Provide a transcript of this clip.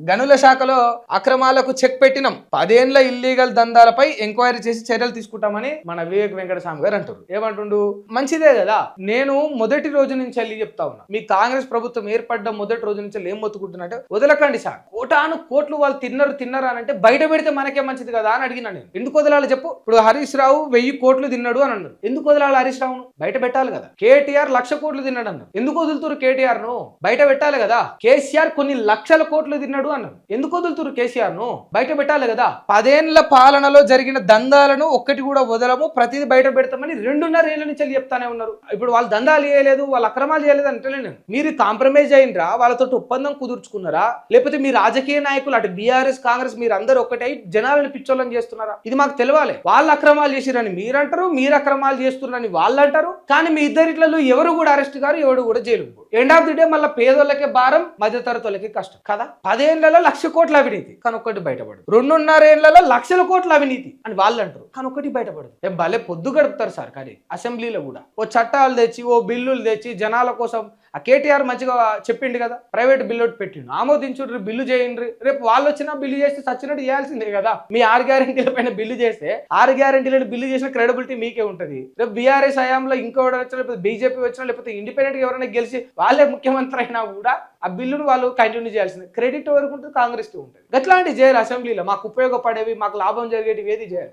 గనుల శాఖలో అక్రమాలకు చెక్ పెట్టినాం, 10 ఏళ్ల ఇల్లీగల్ దందాలపై ఎంక్వైరీ చేసి చర్యలు తీసుకుంటామని మన వివేక్ వెంకటస్వామి గారు అంటారు. ఏమంటుండు? మంచిదే కదా. నేను మొదటి రోజు నుంచి వెళ్ళి చెప్తా ఉన్నా, మీ కాంగ్రెస్ ప్రభుత్వం ఏర్పడ్డ మొదటి రోజు నుంచి ఏం మొత్తుకుంటున్నట్టు వదలకండి సార్. కోటాను కోట్లు వాళ్ళు తిన్నారు అని అంటే బయట పెడితే మనకే మంచిది కదా అని అడిగినా నేను. ఎందుకు వదలాలి చెప్పు? ఇప్పుడు హరీష్ రావు 1000 కోట్లు తిన్నాడు అని అన్నారు. ఎందుకు వదలాలి హరీష్ రావును? బయట పెట్టాలి కదా. కేటీఆర్ 1,00,000 కోట్లు తిన్నాడు అన్నారు. ఎందుకు వదులుతురు కేటీఆర్ ను? బయట పెట్టాలి కదా. కేసీఆర్ కొన్ని లక్షల కోట్లు తిన్నాడు అన్నారు. ఎందుకు వదులుతురు కేసీఆర్ ను? బయట పెట్టాలి కదా. 10 ఏళ్ల పాలనలో జరిగిన దందాలను ఒక్కటి కూడా వదలము, ప్రతిదీ బయట పెడతామని 2.5 ఏళ్ల నుంచి చెప్తానే ఉన్నారు. ఇప్పుడు వాళ్ళు దందాలు చేయలేదు, వాళ్ళు అక్రమాలు చేయలేదు అంటే నేను, మీరు కాంప్రమైజ్ అయినరా? వాళ్ళతో ఒప్పందం కుదుర్చుకున్నారా? లేకపోతే మీ రాజకీయ నాయకులు అటు బీఆర్ఎస్ కాంగ్రెస్ మీరు అందరూ ఒక్కటై జనాలను పిచ్చోళ్ళని చేస్తున్నారా? ఇది మాకు తెలియాలి. వాళ్ళు అక్రమాలు చేసిరని మీరు అంటారు, మీరు అక్రమాలు చేస్తున్నారని వాళ్ళు అంటారు. కానీ మీ ఇద్దరిట్లలో ఎవరు కూడా అరెస్ట్ గారు, ఎవరు కూడా jail. End of the day మళ్ళీ పేదోళ్ళకే భారం, మధ్యతరగతి వాళ్ళకి కష్టం కదా. 10 ఏళ్లలో 1,00,000 కోట్ల అవినీతి కానీ ఒక్కటి బయటపడదు. 2.5 ఏళ్లలో లక్షల కోట్ల అవినీతి అని వాళ్ళు అంటారు కానీ ఒక్కటి బయటపడదు. భలే పొద్దు గడుపుతారు సార్. కానీ అసెంబ్లీలో కూడా ఓ చట్టాలు తెచ్చి, ఓ బిల్లులు తెచ్చి జనాల కోసం. ఆ కేటీఆర్ మంచిగా చెప్పిండు కదా, ప్రైవేట్ బిల్లు పెట్టిండు, ఆమోదించుండ్రి, బిల్లు చేయండి. రేపు వాళ్ళు వచ్చినా బిల్లు చేస్తే సచ్చినట్టు చేయాల్సిందే కదా. మీ 6 గ్యారెంటీల పైన బిల్లు చేస్తే 6 గ్యారెంటీలను బిల్లు చేసిన క్రెడిబిలిటీ మీకే ఉంటుంది. రేపు బీఆర్ఎస్ హయాంలో ఇంకోటి వచ్చినా, లేకపోతే బీజేపీ వచ్చినా, లేకపోతే ఇండిపెండెంట్ గా ఎవరైనా గెలిచి వాళ్ళే ముఖ్యమంత్రి అయినా కూడా ఆ బిల్లును వాళ్ళు కంటిన్యూ చేయాల్సింది. క్రెడిట్ వరకు ఉంటుంది, కాంగ్రెస్ కి ఉంటుంది. అట్లాంటి చేయాలి అసెంబ్లీలో. మాకు ఉపయోగపడేవి, మాకు లాభం జరిగేవి ఏది చేయాలి.